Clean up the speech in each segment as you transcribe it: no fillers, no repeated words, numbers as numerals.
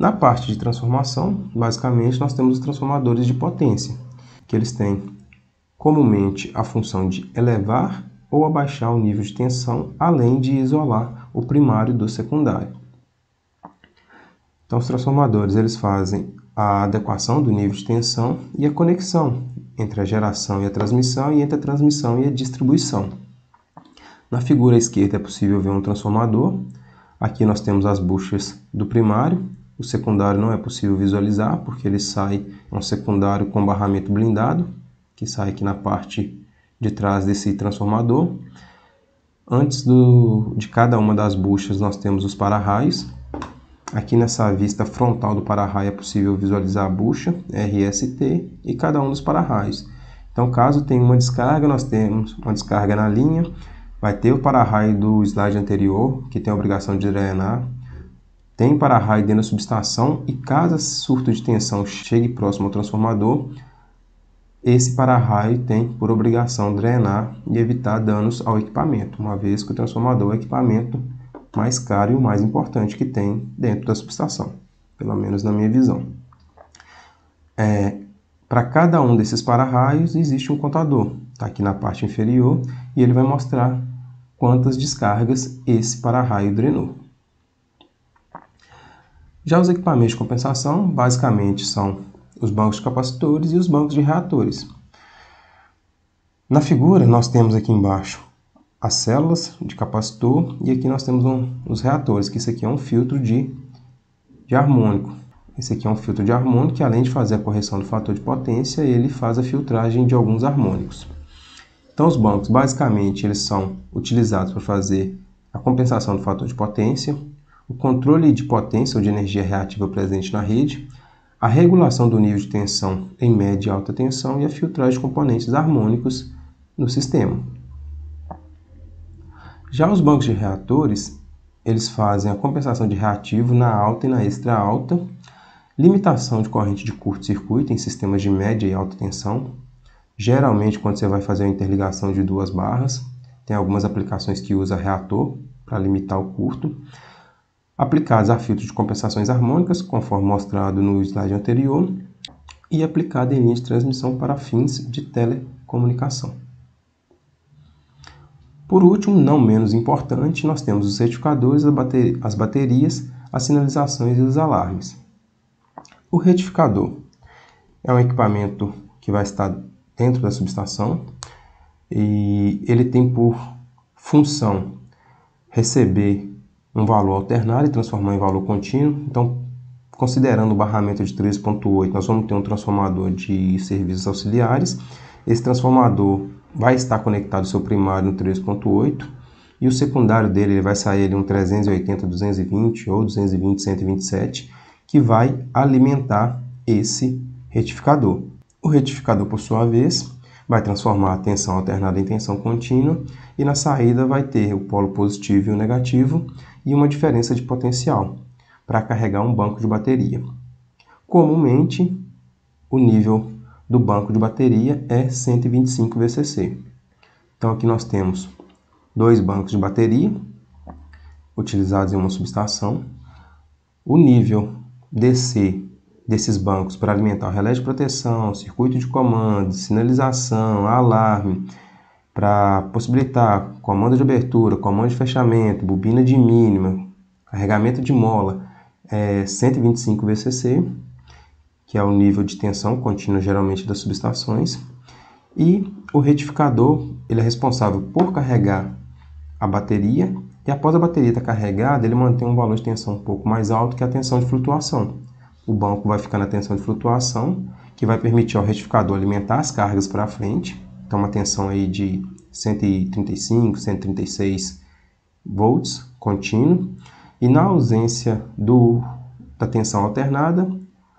Na parte de transformação, basicamente, nós temos os transformadores de potência, que eles têm comumente a função de elevar ou abaixar o nível de tensão, além de isolar o primário do secundário. Então, os transformadores eles fazem a adequação do nível de tensão e a conexão entre a geração e a transmissão e entre a transmissão e a distribuição. Na figura à esquerda é possível ver um transformador. Aqui nós temos as buchas do primário. O secundário não é possível visualizar porque ele sai um secundário com barramento blindado, que sai aqui na parte de trás desse transformador. Antes de cada uma das buchas nós temos os para-raios. Aqui nessa vista frontal do para-raio é possível visualizar a bucha, RST, e cada um dos para-raios. Então, caso tenha uma descarga, nós temos uma descarga na linha, vai ter o para-raio do slide anterior, que tem a obrigação de drenar, tem para-raio dentro da subestação, e caso esse surto de tensão chegue próximo ao transformador, esse para-raio tem por obrigação drenar e evitar danos ao equipamento, uma vez que o transformador é o equipamento mais caro e o mais importante que tem dentro da subestação, pelo menos na minha visão. Para cada um desses para-raios existe um contador, está aqui na parte inferior, e ele vai mostrar quantas descargas esse para-raio drenou. Já os equipamentos de compensação, basicamente, são os bancos de capacitores e os bancos de reatores. Na figura, nós temos aqui embaixo as células de capacitor, e aqui nós temos os reatores, que isso aqui é um filtro de harmônico. Esse aqui é um filtro de harmônico que, além de fazer a correção do fator de potência, ele faz a filtragem de alguns harmônicos. Então, os bancos, basicamente, eles são utilizados para fazer a compensação do fator de potência, o controle de potência ou de energia reativa presente na rede, a regulação do nível de tensão em média e alta tensão e a filtragem de componentes harmônicos no sistema. Já os bancos de reatores, eles fazem a compensação de reativo na alta e na extra alta, limitação de corrente de curto-circuito em sistemas de média e alta tensão, geralmente quando você vai fazer a interligação de duas barras, tem algumas aplicações que usa reator para limitar o curto, aplicados a filtros de compensações harmônicas, conforme mostrado no slide anterior, e aplicado em linha de transmissão para fins de telecomunicação. Por último, não menos importante, nós temos os retificadores, as baterias, as sinalizações e os alarmes. O retificador é um equipamento que vai estar dentro da subestação e ele tem por função receber um valor alternado e transformar em valor contínuo. Então, considerando o barramento de 13.8, nós vamos ter um transformador de serviços auxiliares. Esse transformador vai estar conectado ao seu primário no 3.8 e o secundário dele ele vai sair ali um 380/220 ou 220/127, que vai alimentar esse retificador. O retificador, por sua vez, vai transformar a tensão alternada em tensão contínua e na saída vai ter o polo positivo e o negativo e uma diferença de potencial para carregar um banco de bateria. Comumente, o nível do banco de bateria é 125 VCC. Então aqui nós temos dois bancos de bateria utilizados em uma subestação. O nível DC desses bancos para alimentar o relé de proteção, circuito de comando, sinalização, alarme, para possibilitar comando de abertura, comando de fechamento, bobina de mínima, carregamento de mola, é 125 VCC, que é o nível de tensão contínua geralmente das subestações, e o retificador ele é responsável por carregar a bateria, e após a bateria estar carregada, ele mantém um valor de tensão um pouco mais alto que a tensão de flutuação. O banco vai ficar na tensão de flutuação, que vai permitir ao retificador alimentar as cargas para frente, então uma tensão aí de 135, 136 volts contínuo, e na ausência da tensão alternada,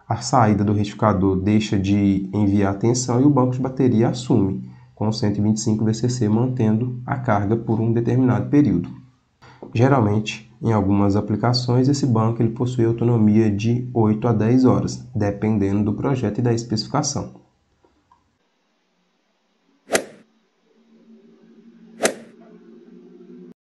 a saída do retificador deixa de enviar tensão e o banco de bateria assume, com 125 VCC mantendo a carga por um determinado período. Geralmente, em algumas aplicações, esse banco ele possui autonomia de 8 a 10 horas, dependendo do projeto e da especificação.